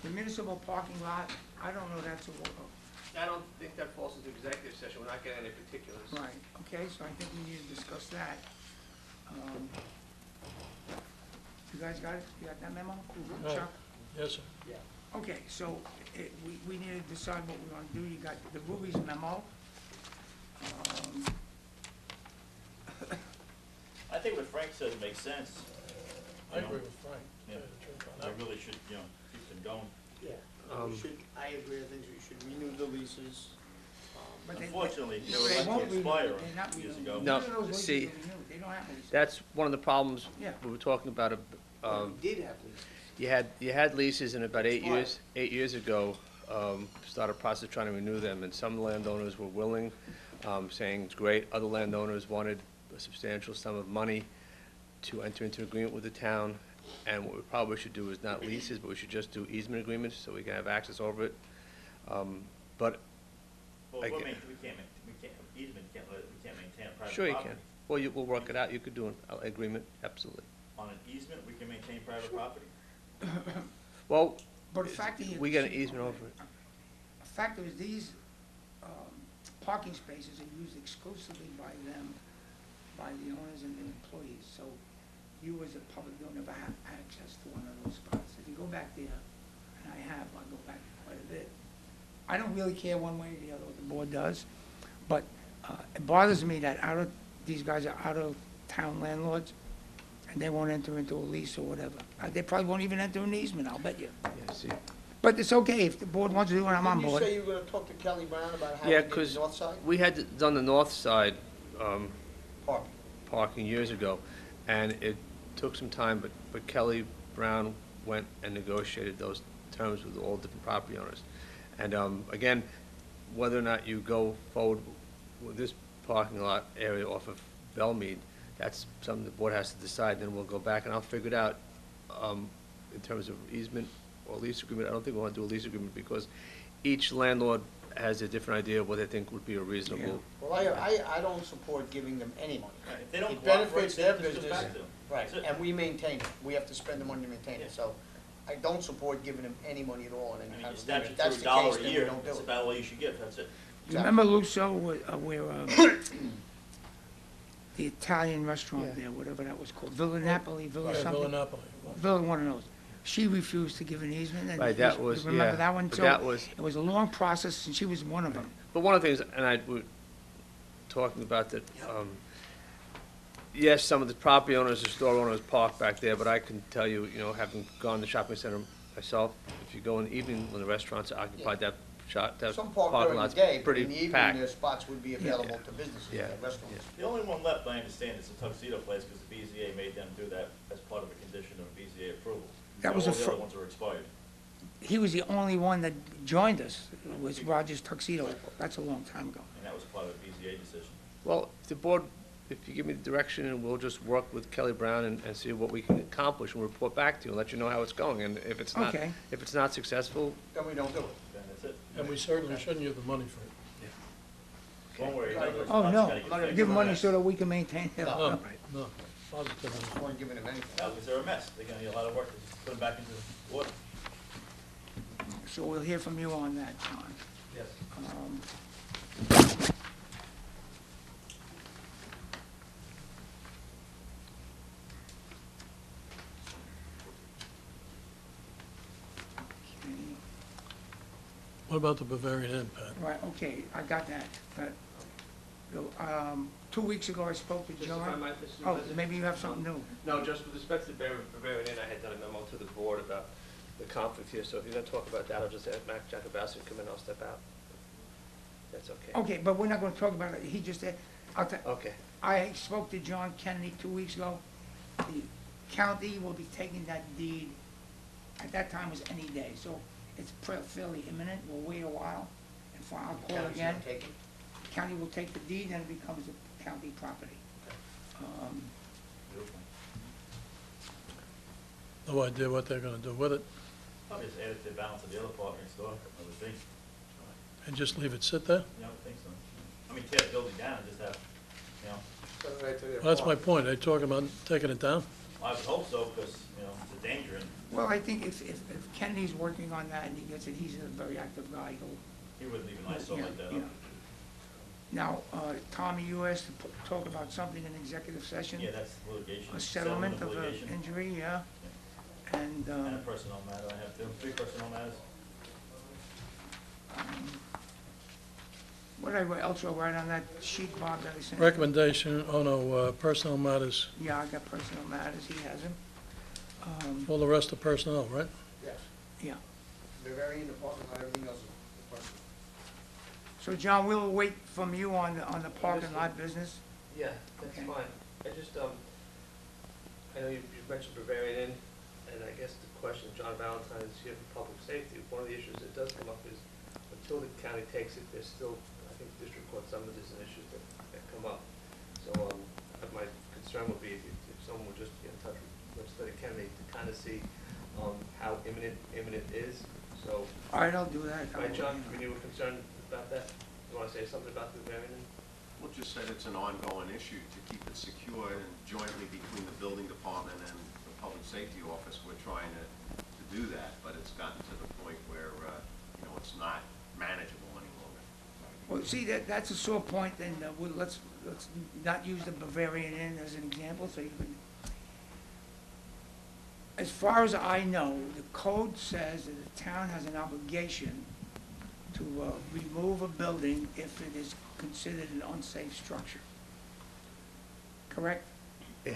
The municipal parking lot, I don't know that's a, I don't think that falls into executive session, we're not getting any particulars. right, okay, so I think we need to discuss that. You guys got it? You got that memo? Right. Chuck? Yes, sir. Okay, so we need to decide what we're gonna do. You got the Ruby's memo. I think what Frank says makes sense. I agree with Frank. Yeah. to tell you the truth on I that. really should, keep them going. Yeah, I agree, I think we should renew the leases. But they- Unfortunately, they they were won't about to renew. expire They're not years renewing. ago. No, None of those leases see, are renewed. They don't have leases. That's one of the problems Yeah. we were talking about. We did have leases. You had leases, and about Expired. 8 years ago, started a process trying to renew them, and some landowners were willing, saying it's great. Other landowners wanted a substantial sum of money to enter into agreement with the town, and what we probably should do is not leases, but we should just do easement agreements, so we can have access over it. But, Well, I we get- can't, easement, we can't maintain a private property. sure you can. Well, we'll work it out. You could do an agreement, absolutely. On an easement, we can maintain private property? Well, But the fact is. we get an easement over it. The fact is, these parking spaces are used exclusively by them, by the owners and the employees. So you as a public don't ever have access to one of those spots. If you go back there, and I go back quite a bit, I don't really care one way or the other what the board does, but it bothers me that these guys are out-of-town landlords, and they won't enter into a lease or whatever. They probably won't even enter an easement, I'll bet you. Yeah, see. But it's okay, if the board wants to do it, I'm on Didn't you board. say you were gonna talk to Kelly Brown about how to Yeah, get the because north side? we had done the north side Parking. parking years ago, and it took some time, but Kelly Brown went and negotiated those terms with all different property owners. And again, whether or not you go forward with this parking lot area off of Belmead, that's something the board has to decide, then we'll go back and I'll figure it out in terms of easement or lease agreement. I don't think we want to do a lease agreement because each landlord has a different idea of what they think would be a reasonable. Well, I don't support giving them any money. Right, if they don't It cooperate, benefits then their it just goes business. back to them. Right, That's it. and we maintain it. We have to spend the money to maintain Yeah. it, so I don't support giving them any money at all. I And mean, if your that's statutory the dollar case, a then we year, don't do that's it. about all you should give, that's it. You remember Luso, where the Italian restaurant Yeah. there, whatever that was called, Villa Napoli, Villa Yeah, something? Villa Napoli. Villa, one of those. She refused to give an easement. And Right, that was, you remember yeah, that one? but So that was- It was a long process, and she was one of them. But one of the things, and I were talking about that, yes, some of the property owners, the store owners park back there, but I can tell you, having gone to the shopping center myself, if you go in the evening when the restaurants are occupied, that Some park parking during the lot's day, but in the pretty evening, packed. their spots would be available to businesses, Yeah. and restaurants. The only one left, I understand, is the Tuxedo place, because the BZA made them do that as part of a condition of BZA approval. That was All a the fir- other ones are expired. He was the only one that joined us, was Rogers Tuxedo. That's a long time ago. And that was part of a BZA decision. Well, if the board, if you give me the direction, and we'll just work with Kelly Brown and see what we can accomplish, and report back to you, and let you know how it's going, and if it's not, Okay. if it's not successful, Then we don't do it. Then that's it. And we certainly shouldn't give the money for it. One way or another. Oh, it's no, gotta get fixed. give money so that we can maintain it. No. No, no, positively. We weren't giving them anything. No, because they're a mess, they're gonna need a lot of work to just put them back into order. So we'll hear from you on that, John. Yes. Okay. What about the Bavarian Inn, Pat? Right, okay, I got that, but, 2 weeks ago I spoke to Just if I John. might, Mr. Oh, President. maybe you have something new. No, just with respect to Bavarian Inn, I had done a memo to the board about the conflict here, so if you're gonna talk about that, I'll just have Mac Jacobowski come in, I'll step out. That's okay. Okay, but we're not gonna talk about it, he just said, Okay. I spoke to John Kennedy 2 weeks ago. The county will be taking that deed, at that time was any day, so it's fairly imminent, we'll wait a while, and I'll call County's again. gonna take it. County will take the deed, and it becomes a county property. Beautiful. No idea what they're gonna do with it, Probably just add it to the balance of the other part next door, I would think. and just leave it sit there? Yeah, I would think so. I mean, tear the building down and just have, Send it right to their Well, that's my farm. point, are they talking about taking it down? I would hope so, because, it's a danger and. Well, I think if Kennedy's working on that and he gets it, he's a very active guy, He wouldn't even ISO yeah, like that. yeah. Now, Tommy, you asked to talk about something in executive session? Yeah, that's litigation. A settlement of an litigation. injury, yeah? And, And a personnel matter, I have 3 personnel matters. what did I also write on that sheet, Bob, that I sent? Recommendation, oh no, personnel matters, Yeah, I got personal matters, he has them. all the rest are personnel, right? Yes. Yeah. Bavarian department, everything else is department. So, John, we'll wait from you on the parking lot business. Yeah, that's Okay. fine. I just, I know you mentioned Bavarian Inn, and I guess the question, John Valentine is here for public safety. One of the issues that does come up is until the county takes it, there's still, I think, district court summonses and issues that come up. So, my concern would be if someone would just get in touch with Legislator Kennedy to kind of see, how imminent is. So, All right, I'll do that. right, John, when you were concerned about that, you want to say something about the Bavarian Inn? Well, just said it's an ongoing issue to keep it secure and jointly between the building department and the public safety office, we're trying to do that, but it's gotten to the point where, it's not manageable any longer. Well, see, that's a sore point, and let's not use the Bavarian Inn as an example, so you can, as far as I know, the code says that the town has an obligation to remove a building if it is considered an unsafe structure. Correct? It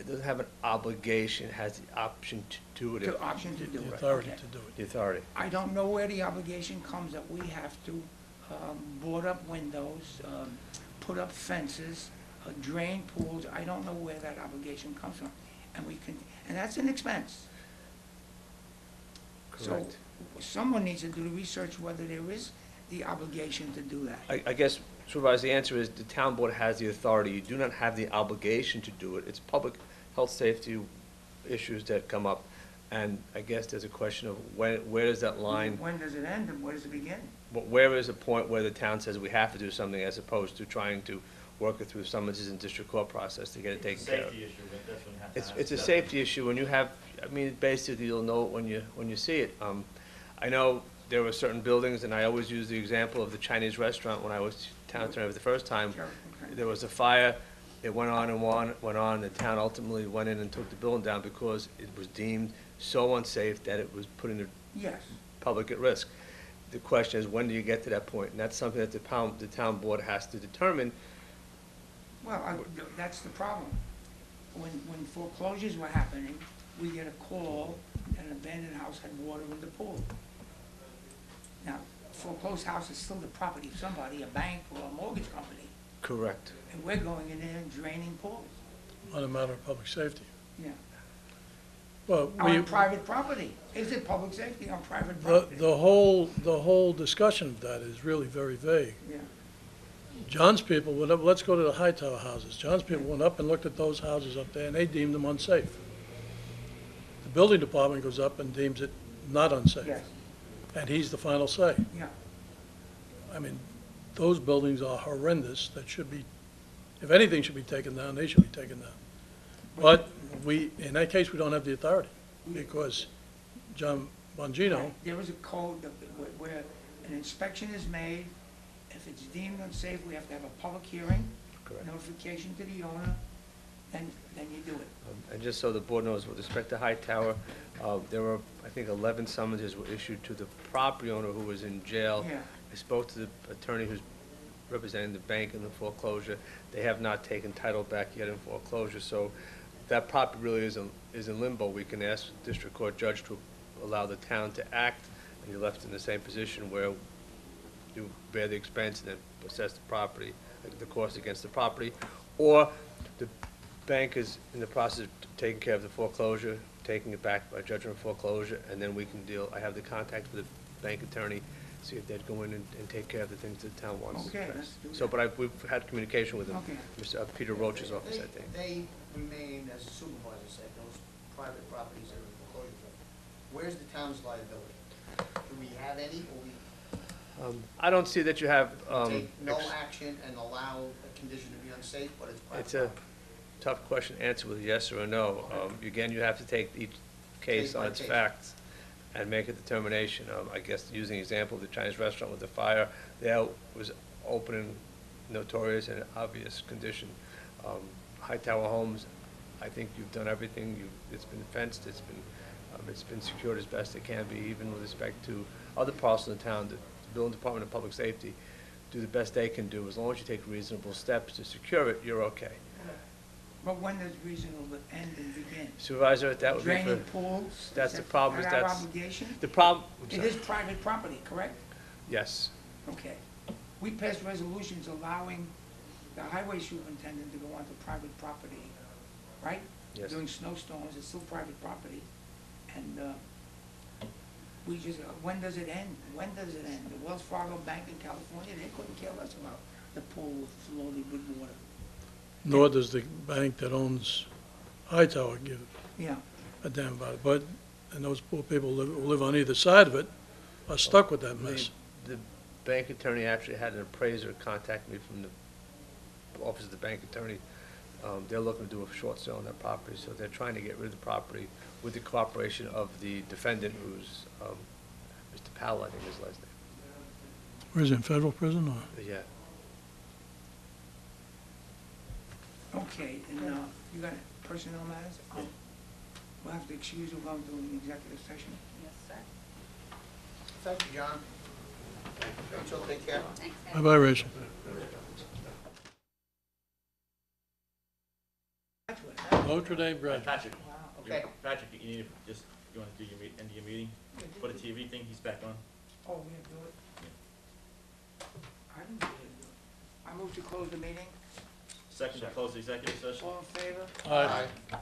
doesn't have an obligation, it has the option to do it. The option to do The it. authority Okay. to do it. The authority. I don't know where the obligation comes that we have to board up windows, put up fences, drain pools. I don't know where that obligation comes from. And that's an expense. Correct. So someone needs to do the research whether there is the obligation to do that. I guess, Supervisor, the answer is the town board has the authority. You do not have the obligation to do it. It's public health safety issues that come up. And I guess there's a question of where does that line, When does it end and where does it begin? where is the point where the town says we have to do something as opposed to trying to work it through summonses and district court process to get it taken care of? Safety issue, but that's when you have to have. It's a safety issue. When you have, basically you'll know it when you see it. I know there were certain buildings, and I always use the example of the Chinese restaurant when I was town attorney the first time. Sure, okay. There was a fire, it went on and went on, the town ultimately went in and took the building down because it was deemed so unsafe that it was putting the Yes. public at risk. The question is, when do you get to that point? And that's something that the town board has to determine. Well, that's the problem. When foreclosures were happening, we get a call that an abandoned house had water in the pool. Now, foreclosed house is still the property of somebody, a bank or a mortgage company, Correct. and we're going in there and draining pools. On a matter of public safety. Yeah. Well, we, On private property. Is it public safety on private the property? the whole discussion of that is really very vague. Yeah. John's people went up, let's go to the Hightower houses. John's people went up and looked at those houses up there, and they deemed them unsafe. The building department goes up and deems it not unsafe. Yes, And he's the final say. yeah. I mean, those buildings are horrendous, that should be, if anything should be taken down, they should be taken down. But in that case, we don't have the authority, because John Bongino, There is a code where an inspection is made. If it's deemed unsafe, we have to have a public hearing, Correct. notification to the owner, then you do it. And just so the board knows, with respect to Hightower, there were, I think, 11 summonses were issued to the property owner who was in jail. Yeah. I spoke to the attorney who's representing the bank in the foreclosure. They have not taken title back yet in foreclosure, so that property really is in limbo. We can ask the district court judge to allow the town to act, and you're left in the same position where you bear the expense and then assess the property, the cost against the property, or the bank is in the process of taking care of the foreclosure, taking it back by judgment of foreclosure, and then we can deal, I have the contact with the bank attorney, see if they'd go in and take care of the things the town wants. Okay, let's do So, that. but we've had communication with them, Okay. Mr. Peter Roach's office, I think. They remain, as the supervisor said, those private properties that are in foreclosure. Where's the town's liability? Do we have any, or we I don't see that you have, take no action and allow a condition to be unsafe, but it's private it's a property? tough question to answer with a yes or a no. Again, you have to take each case Case by on its case. facts and make a determination. I guess using the example of the Chinese restaurant with the fire, that was open and notorious and obvious condition. Hightower Homes, I think you've done everything. It's been fenced, it's been secured as best it can be, even with respect to other parcels in town. The Building Department and Public Safety do the best they can do. As long as you take reasonable steps to secure it, you're okay. But when does reasonable end and begin? Supervisor, that would be for, Draining pools? that's is the that problem, is our that's- obligation? the problem, I'm It sorry. is private property, correct? Yes. Okay. We passed resolutions allowing the highway superintendent to go onto private property, right? Yes. During snowstorms, it's still private property. And, we just, when does it end? When does it end? The Wells Fargo Bank in California, they couldn't care less about the pool loaded with water. Nor does the bank that owns Hightower give Yeah. a damn about it. But, and those poor people who live on either side of it are stuck with that mess. The bank attorney actually had an appraiser contact me from the office of the bank attorney. They're looking to do a short sale on that property, so they're trying to get rid of the property with the cooperation of the defendant, who's Mr. Powell, I think is his last name. Where is he, in federal prison or? Yeah. Okay, and, you got personnel matters? We'll have to excuse you going to an executive session. Yes, sir. Thank you, John. Rachel, take care. Thanks, guys. Bye-bye, Rachel. That's what happened. Notre Dame graduate. Patrick, Okay. Patrick, you need to just, you wanna do your end of your meeting? For the TV thing, he's back on. Oh, we have to do it? I didn't do it. I move to close the meeting. Second to close the executive session. All in favor? Aye. Aye.